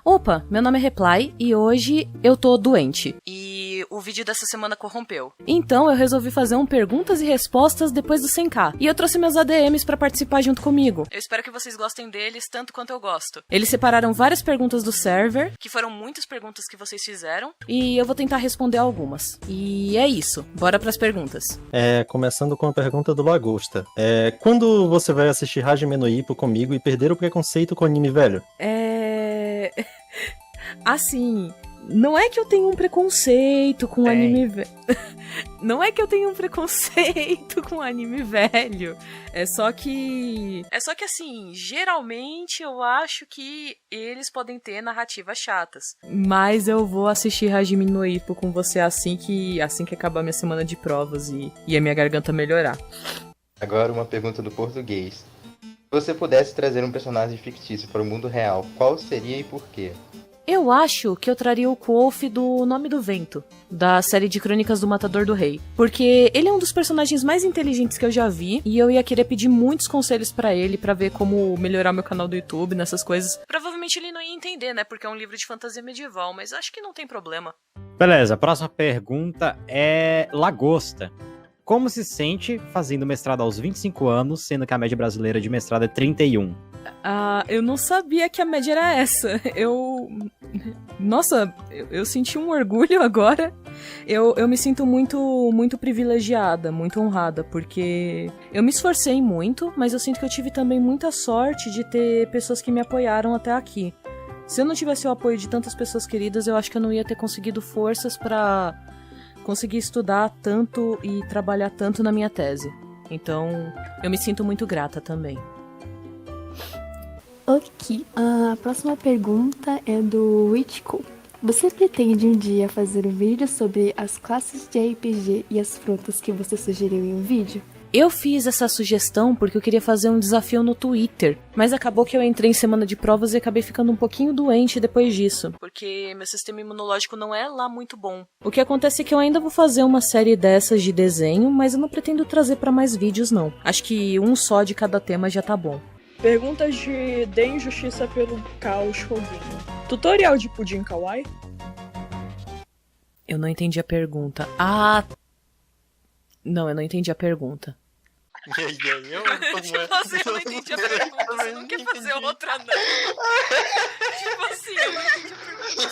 Opa, meu nome é Reply e hoje eu tô doente. E o vídeo dessa semana corrompeu. Então eu resolvi fazer um perguntas e respostas depois do 100k. E eu trouxe meus ADMs pra participar junto comigo. Eu espero que vocês gostem deles tanto quanto eu gosto. Eles separaram várias perguntas do server, que foram muitas perguntas que vocês fizeram, e eu vou tentar responder algumas. E é isso, bora pras perguntas. Começando com a pergunta do Lagosta. Quando você vai assistir Hajime no Ippo comigo e perder o preconceito com anime velho? Assim, não é que eu tenho um preconceito com anime velho. Não é que eu tenho um preconceito com anime velho. É só que assim, geralmente eu acho que eles podem ter narrativas chatas. Mas eu vou assistir Hajime no Ippo com você assim que acabar minha semana de provas e a minha garganta melhorar. Agora uma pergunta do português. Se você pudesse trazer um personagem fictício para o mundo real, qual seria e por quê? Eu acho que eu traria o Quoth do Nome do Vento, da série de Crônicas do Matador do Rei. Porque ele é um dos personagens mais inteligentes que eu já vi, e eu ia querer pedir muitos conselhos pra ele, pra ver como melhorar meu canal do YouTube, nessas coisas. Provavelmente ele não ia entender, né, porque é um livro de fantasia medieval, mas acho que não tem problema. Beleza, a próxima pergunta é Lagosta. Como se sente fazendo mestrado aos 25 anos, sendo que a média brasileira de mestrado é 31? Eu não sabia que a média era essa. Nossa, eu senti um orgulho agora. Eu me sinto muito privilegiada, muito honrada, porque eu me esforcei muito, mas eu sinto que eu tive também muita sorte de ter pessoas que me apoiaram até aqui. Se eu não tivesse o apoio de tantas pessoas queridas, eu acho que eu não ia ter conseguido forças pra conseguir estudar tanto e trabalhar tanto na minha tese. Então, eu me sinto muito grata também. Ok, a próxima pergunta é do Wichiko. Você pretende um dia fazer um vídeo sobre as classes de RPG e as frutas que você sugeriu em um vídeo? Eu fiz essa sugestão porque eu queria fazer um desafio no Twitter, mas acabou que eu entrei em semana de provas e acabei ficando um pouquinho doente depois disso, porque meu sistema imunológico não é lá muito bom. O que acontece é que eu ainda vou fazer uma série dessas de desenho, mas eu não pretendo trazer pra mais vídeos não. Acho que um só de cada tema já tá bom. Perguntas de Dê Injustiça pelo Caos Foguinho. Tutorial de pudim kawaii? Eu não entendi a pergunta. Não, eu não entendi a pergunta. Eu não entendi a pergunta. Você não quer fazer outra, não. Tipo assim, eu não entendi a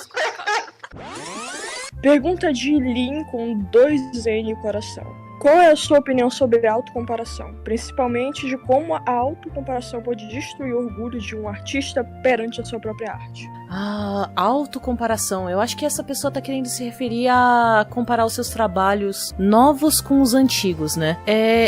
pergunta. Pergunta de Lin com 2N coração. Qual é a sua opinião sobre a autocomparação? Principalmente de como a autocomparação pode destruir o orgulho de um artista perante a sua própria arte. Autocomparação. Eu acho que essa pessoa tá querendo se referir a comparar os seus trabalhos novos com os antigos, né?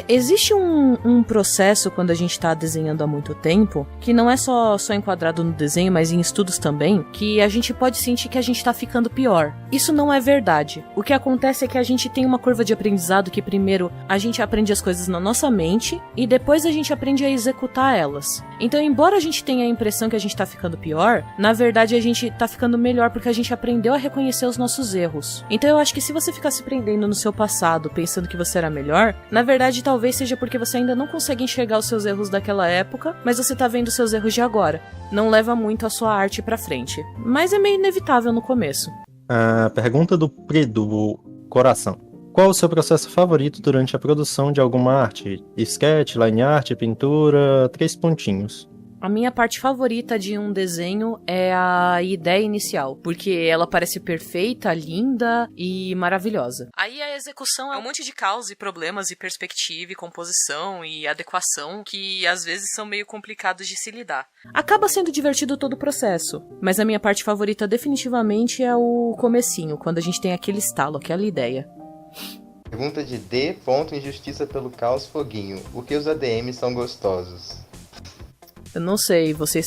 Existe um processo quando a gente tá desenhando há muito tempo, que não é só enquadrado no desenho, mas em estudos também, que a gente pode sentir que a gente tá ficando pior. Isso não é verdade. O que acontece é que a gente tem uma curva de aprendizado que primeiro a gente aprende as coisas na nossa mente e depois a gente aprende a executar elas. Então, embora a gente tenha a impressão que a gente tá ficando pior, na verdade a gente tá ficando melhor porque a gente aprendeu a reconhecer os nossos erros. Então eu acho que se você ficar se prendendo no seu passado pensando que você era melhor, na verdade talvez seja porque você ainda não consegue enxergar os seus erros daquela época, mas você tá vendo os seus erros de agora. Não leva muito a sua arte pra frente. Mas é meio inevitável no começo. A pergunta do Predo Coração. Qual o seu processo favorito durante a produção de alguma arte? Sketch, line art, pintura, 3 pontinhos. A minha parte favorita de um desenho é a ideia inicial, porque ela parece perfeita, linda e maravilhosa. Aí a execução é um monte de caos e problemas e perspectiva e composição e adequação que às vezes são meio complicados de se lidar. Acaba sendo divertido todo o processo, mas a minha parte favorita definitivamente é o comecinho, quando a gente tem aquele estalo, aquela ideia. Pergunta de D. Injustiça pelo Caos Foguinho. Por que os ADMs são gostosos? Eu não sei, vocês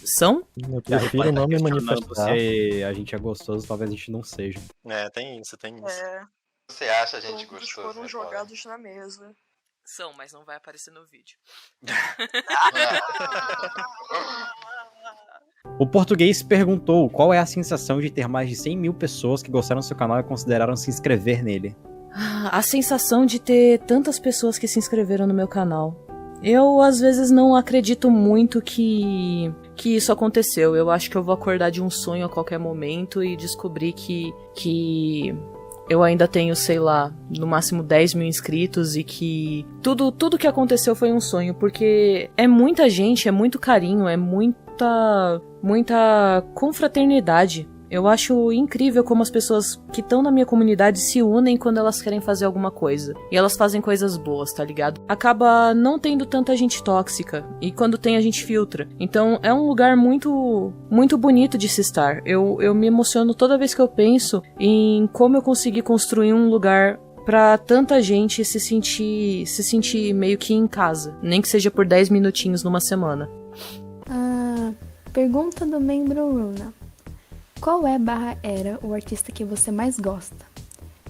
são? Eu prefiro o nome manifestar. Se a gente é gostoso, talvez a gente não seja. Tem isso. Você acha a gente Todos gostoso? foram jogados na mesa. São, mas não vai aparecer no vídeo. O português perguntou qual é a sensação de ter mais de 100 mil pessoas que gostaram do seu canal e consideraram se inscrever nele. A sensação de ter tantas pessoas que se inscreveram no meu canal. Eu, às vezes, não acredito muito que que isso aconteceu. Eu acho que eu vou acordar de um sonho a qualquer momento e descobrir que eu ainda tenho, sei lá, no máximo 10 mil inscritos e que tudo que aconteceu foi um sonho, porque é muita gente, é muito carinho, é muita confraternidade. Eu acho incrível como as pessoas que estão na minha comunidade se unem quando elas querem fazer alguma coisa. E elas fazem coisas boas, tá ligado? Acaba não tendo tanta gente tóxica. E quando tem, a gente filtra. Então é um lugar muito bonito de se estar. Eu me emociono toda vez que eu penso em como eu consegui construir um lugar pra tanta gente se sentir meio que em casa. Nem que seja por 10 minutinhos numa semana. Pergunta do membro Runa. Qual era o artista que você mais gosta?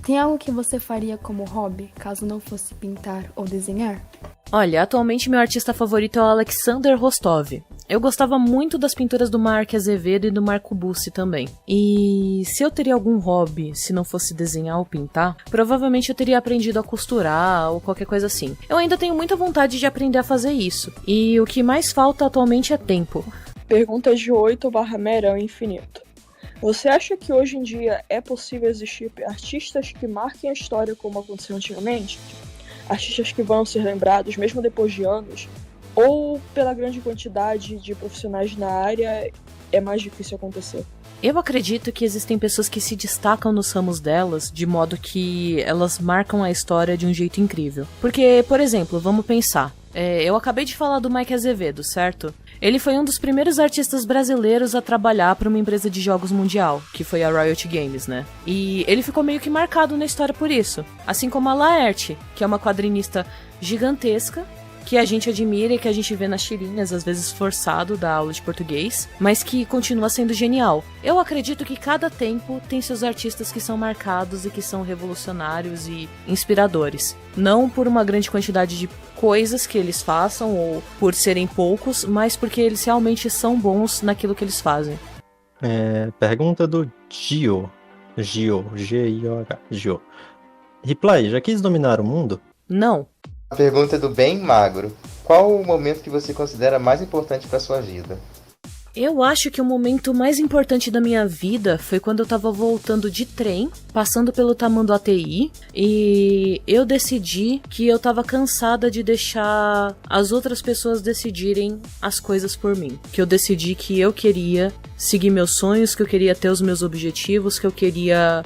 Tem algo que você faria como hobby, caso não fosse pintar ou desenhar? Olha, atualmente meu artista favorito é o Alexander Rostov. Eu gostava muito das pinturas do Mark Azevedo e do Marco Bussi também. E se eu teria algum hobby, se não fosse desenhar ou pintar, provavelmente eu teria aprendido a costurar ou qualquer coisa assim. Eu ainda tenho muita vontade de aprender a fazer isso. E o que mais falta atualmente é tempo. Pergunta de 8/Merão Infinito. Você acha que hoje em dia é possível existir artistas que marquem a história como aconteceu antigamente? Artistas que vão ser lembrados mesmo depois de anos? Ou pela grande quantidade de profissionais na área é mais difícil acontecer? Eu acredito que existem pessoas que se destacam nos ramos delas de modo que elas marcam a história de um jeito incrível. Porque, por exemplo, vamos pensar. Eu acabei de falar do Mike Azevedo, certo? Ele foi um dos primeiros artistas brasileiros a trabalhar para uma empresa de jogos mundial, que foi a Riot Games, né? E ele ficou meio que marcado na história por isso. Assim como a Laerte, que é uma quadrinista gigantesca, que a gente admira e que a gente vê nas tirinhas, às vezes forçado da aula de português, mas que continua sendo genial. Eu acredito que cada tempo tem seus artistas que são marcados e que são revolucionários e inspiradores. Não por uma grande quantidade de coisas que eles façam ou por serem poucos, mas porque eles realmente são bons naquilo que eles fazem. Pergunta do Gio. G-I-O-H. Gio. Reply, já quis dominar o mundo? Não. A pergunta do Bem Magro. Qual o momento que você considera mais importante para sua vida? Eu acho que o momento mais importante da minha vida foi quando eu tava voltando de trem, passando pelo Tamanduateí, e eu decidi que eu tava cansada de deixar as outras pessoas decidirem as coisas por mim. Que eu decidi que eu queria seguir meus sonhos, que eu queria ter os meus objetivos, que eu queria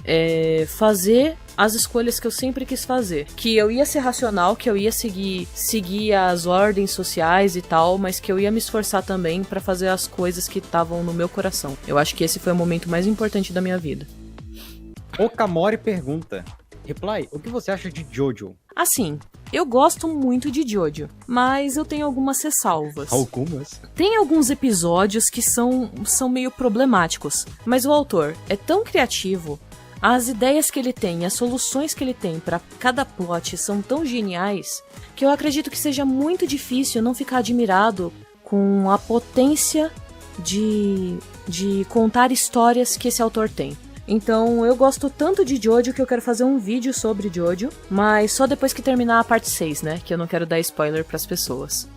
fazer as escolhas que eu sempre quis fazer. Que eu ia ser racional, que eu ia seguir as ordens sociais e tal, mas que eu ia me esforçar também pra fazer as coisas que estavam no meu coração. Eu acho que esse foi o momento mais importante da minha vida. Okamori pergunta. Reply, o que você acha de Jojo? Assim, eu gosto muito de Jojo, mas eu tenho algumas ressalvas. Algumas? Tem alguns episódios que são meio problemáticos, mas o autor é tão criativo, as ideias que ele tem, as soluções que ele tem pra cada plot são tão geniais, que eu acredito que seja muito difícil não ficar admirado com a potência de contar histórias que esse autor tem. Então eu gosto tanto de Jojo que eu quero fazer um vídeo sobre Jojo, mas só depois que terminar a parte 6, né? Que eu não quero dar spoiler pras pessoas.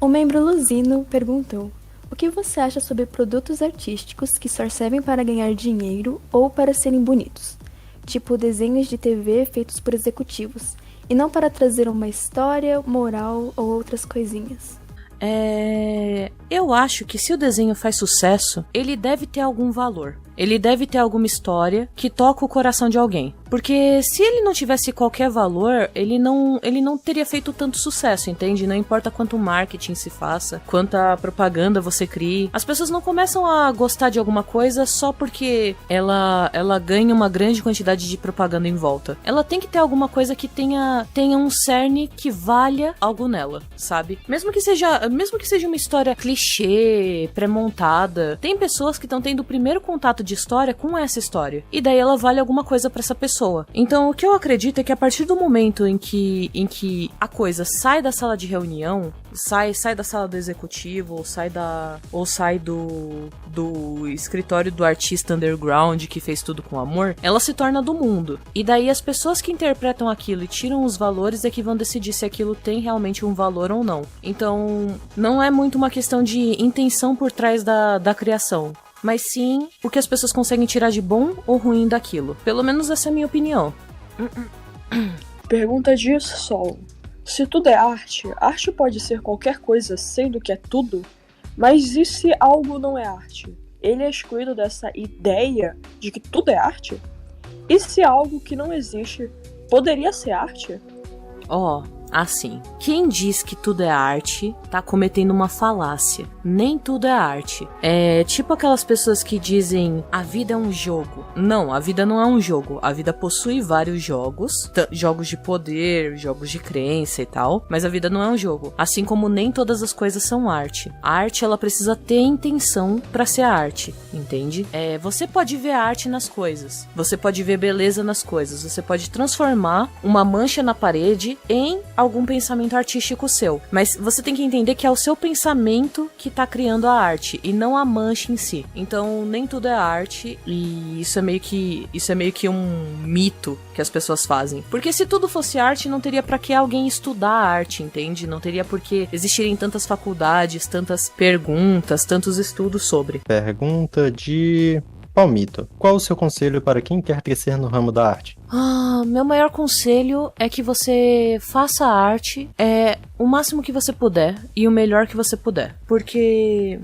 O membro Luzino perguntou: o que você acha sobre produtos artísticos que só servem para ganhar dinheiro ou para serem bonitos? Tipo desenhos de TV feitos por executivos, e não para trazer uma história, moral ou outras coisinhas. Eu acho que se o desenho faz sucesso, ele deve ter algum valor. Ele deve ter alguma história que toca o coração de alguém. Porque se ele não tivesse qualquer valor, ele não teria feito tanto sucesso, entende? Não importa quanto marketing se faça, quanta propaganda você crie. As pessoas não começam a gostar de alguma coisa só porque ela ganha uma grande quantidade de propaganda em volta. Ela tem que ter alguma coisa que tenha um cerne que valha algo nela, sabe? Mesmo que seja uma história clichê, pré-montada, tem pessoas que estão tendo o primeiro contato de história com essa história. E daí ela vale alguma coisa pra essa pessoa. pessoa. Então, o que eu acredito é que a partir do momento em que a coisa sai da sala de reunião, sai da sala do executivo, ou sai do escritório do artista underground que fez tudo com amor, ela se torna do mundo. E daí as pessoas que interpretam aquilo e tiram os valores é que vão decidir se aquilo tem realmente um valor ou não. Então, não é muito uma questão de intenção por trás da criação, mas sim o que as pessoas conseguem tirar de bom ou ruim daquilo. Pelo menos essa é a minha opinião. Pergunta de Sol. Se tudo é arte, arte pode ser qualquer coisa sendo que é tudo? Mas e se algo não é arte? Ele é excluído dessa ideia de que tudo é arte? E se algo que não existe poderia ser arte? Assim, quem diz que tudo é arte tá cometendo uma falácia. Nem tudo é arte. É tipo aquelas pessoas que dizem a vida é um jogo. Não, a vida não é um jogo. A vida possui vários jogos, jogos de poder, jogos de crença e tal, mas a vida não é um jogo. Assim como nem todas as coisas são arte. A arte, ela precisa ter intenção pra ser arte, entende? Você pode ver arte nas coisas. Você pode ver beleza nas coisas. Você pode transformar uma mancha na parede em algum pensamento artístico seu, mas você tem que entender que é o seu pensamento que tá criando a arte e não a mancha em si. Então nem tudo é arte, e isso é meio que um mito que as pessoas fazem, porque se tudo fosse arte não teria pra que alguém estudar a arte, entende? Não teria por que existirem tantas faculdades, tantas perguntas, tantos estudos sobre. Pergunta de Palmito. Qual o seu conselho para quem quer crescer no ramo da arte? Meu maior conselho é que você faça arte o máximo que você puder e o melhor que você puder. Porque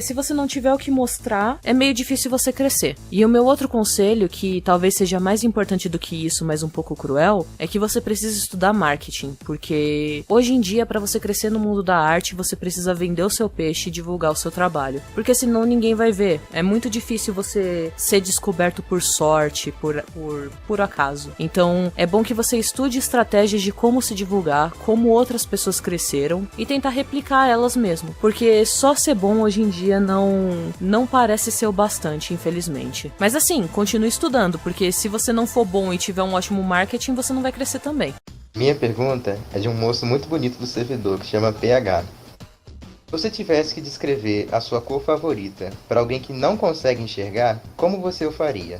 se você não tiver o que mostrar, é meio difícil você crescer. E o meu outro conselho, que talvez seja mais importante do que isso, mas um pouco cruel, é que você precisa estudar marketing. Porque hoje em dia, para você crescer no mundo da arte, você precisa vender o seu peixe e divulgar o seu trabalho. Porque senão ninguém vai ver. É muito difícil você ser descoberto por sorte, por acaso. Então, é bom que você estude estratégias de como se divulgar, como outras pessoas cresceram e tentar replicar elas mesmo. Porque só ser bom hoje em dia não parece ser o bastante, infelizmente. Mas assim, continue estudando, porque se você não for bom e tiver um ótimo marketing, você não vai crescer também. Minha pergunta é de um moço muito bonito do servidor que chama PH. Se você tivesse que descrever a sua cor favorita para alguém que não consegue enxergar, como você o faria?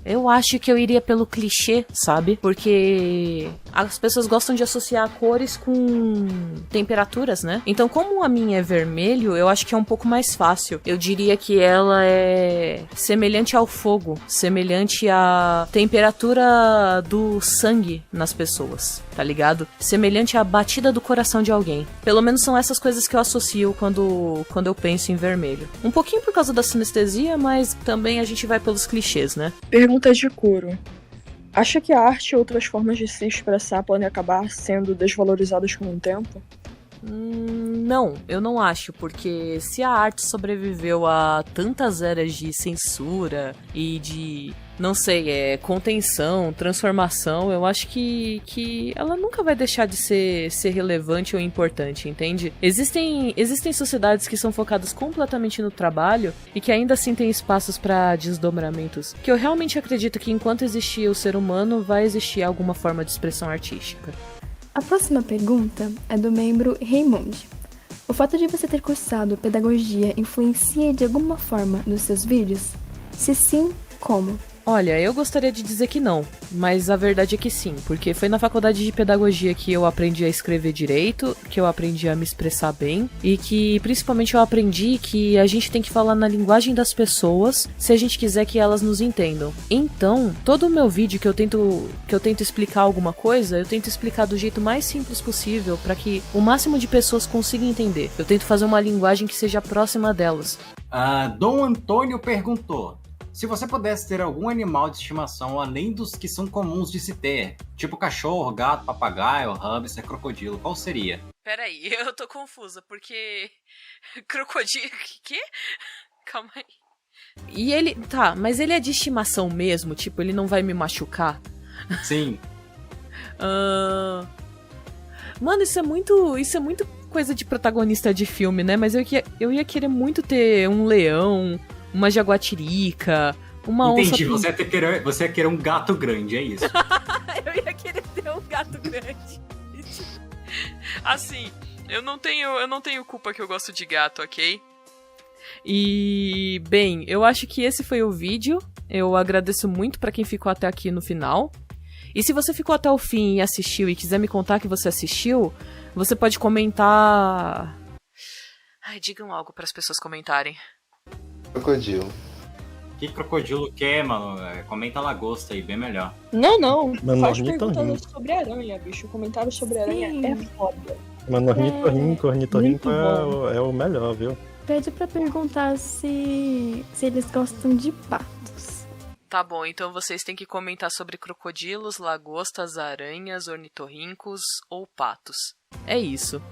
Eu acho que eu iria pelo clichê, sabe? Porque as pessoas gostam de associar cores com temperaturas, né? Então, como a minha é vermelho, eu acho que é um pouco mais fácil. Eu diria que ela é semelhante ao fogo, semelhante à temperatura do sangue nas pessoas, tá ligado? Semelhante à batida do coração de alguém. Pelo menos são essas coisas que eu associo quando eu penso em vermelho. Um pouquinho por causa da sinestesia, mas também a gente vai pelos clichês, né? Pergunta de Kuro. Acha que a arte e outras formas de se expressar podem acabar sendo desvalorizadas com o tempo? Não, eu não acho, porque se a arte sobreviveu a tantas eras de censura e de, não sei, contenção, transformação, eu acho que ela nunca vai deixar de ser relevante ou importante, entende? Existem sociedades que são focadas completamente no trabalho e que ainda assim têm espaços para desdobramentos, que eu realmente acredito que enquanto existir o ser humano, vai existir alguma forma de expressão artística. A próxima pergunta é do membro Raymond. O fato de você ter cursado pedagogia influencia de alguma forma nos seus vídeos? Se sim, como? Olha, eu gostaria de dizer que não, mas a verdade é que sim, porque foi na faculdade de pedagogia que eu aprendi a escrever direito, que eu aprendi a me expressar bem e que principalmente eu aprendi que a gente tem que falar na linguagem das pessoas se a gente quiser que elas nos entendam. Então, todo o meu vídeo que eu tento explicar alguma coisa, eu tento explicar do jeito mais simples possível para que o máximo de pessoas consigam entender. Eu tento fazer uma linguagem que seja próxima delas. Dom Antônio perguntou: se você pudesse ter algum animal de estimação além dos que são comuns de se ter, tipo cachorro, gato, papagaio, hamster, crocodilo, qual seria? Peraí, eu tô confusa, porque... Crocodilo... Quê? Calma aí. E ele... Tá, mas ele é de estimação mesmo? Tipo, ele não vai me machucar? Sim. Mano, isso é muito coisa de protagonista de filme, né? Mas eu ia querer muito ter um leão, uma jaguatirica, Uma Entendi, onça... você ia querer um gato grande, é isso. Eu ia querer ter um gato grande. Assim, eu não tenho culpa que eu gosto de gato, ok? E, bem, eu acho que esse foi o vídeo. Eu agradeço muito pra quem ficou até aqui no final. E se você ficou até o fim e assistiu e quiser me contar que você assistiu, você pode comentar... Ai, digam algo para as pessoas comentarem. Crocodilo. Que crocodilo quer, mano? Comenta lagosta aí, bem melhor. Não. Mano, Faz ornitorrinco. perguntas sobre aranha, bicho. O comentário sobre aranha Sim. é foda. Mano, ornitorrinco muito é o melhor, viu? Pede pra perguntar se eles gostam de patos. Tá bom, então vocês têm que comentar sobre crocodilos, lagostas, aranhas, ornitorrincos ou patos. É isso.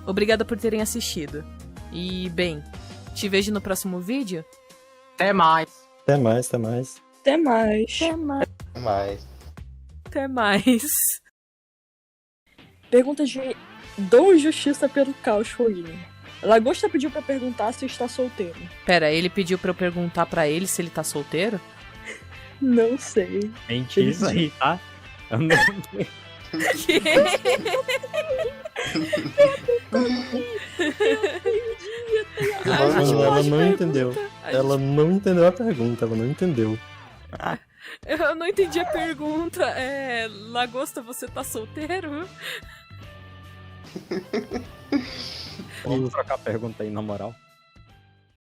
Obrigada por terem assistido. E, bem, te vejo no próximo vídeo. Até mais. Até mais, até mais. Até mais. Até mais. Mas. Até mais. Pergunta de Dou Justiça pelo Caos Foguinho. Lagosta pediu pra perguntar se está solteiro. Pera, ele pediu pra eu perguntar pra ele se ele tá solteiro? Não sei. Mentira isso aí, tá? Eu não... Mano, ela não entendeu. A Ela não entendeu a pergunta, ela não entendeu. Eu não entendi a pergunta. Lagosta, você tá solteiro? Vamos trocar a pergunta aí, na moral.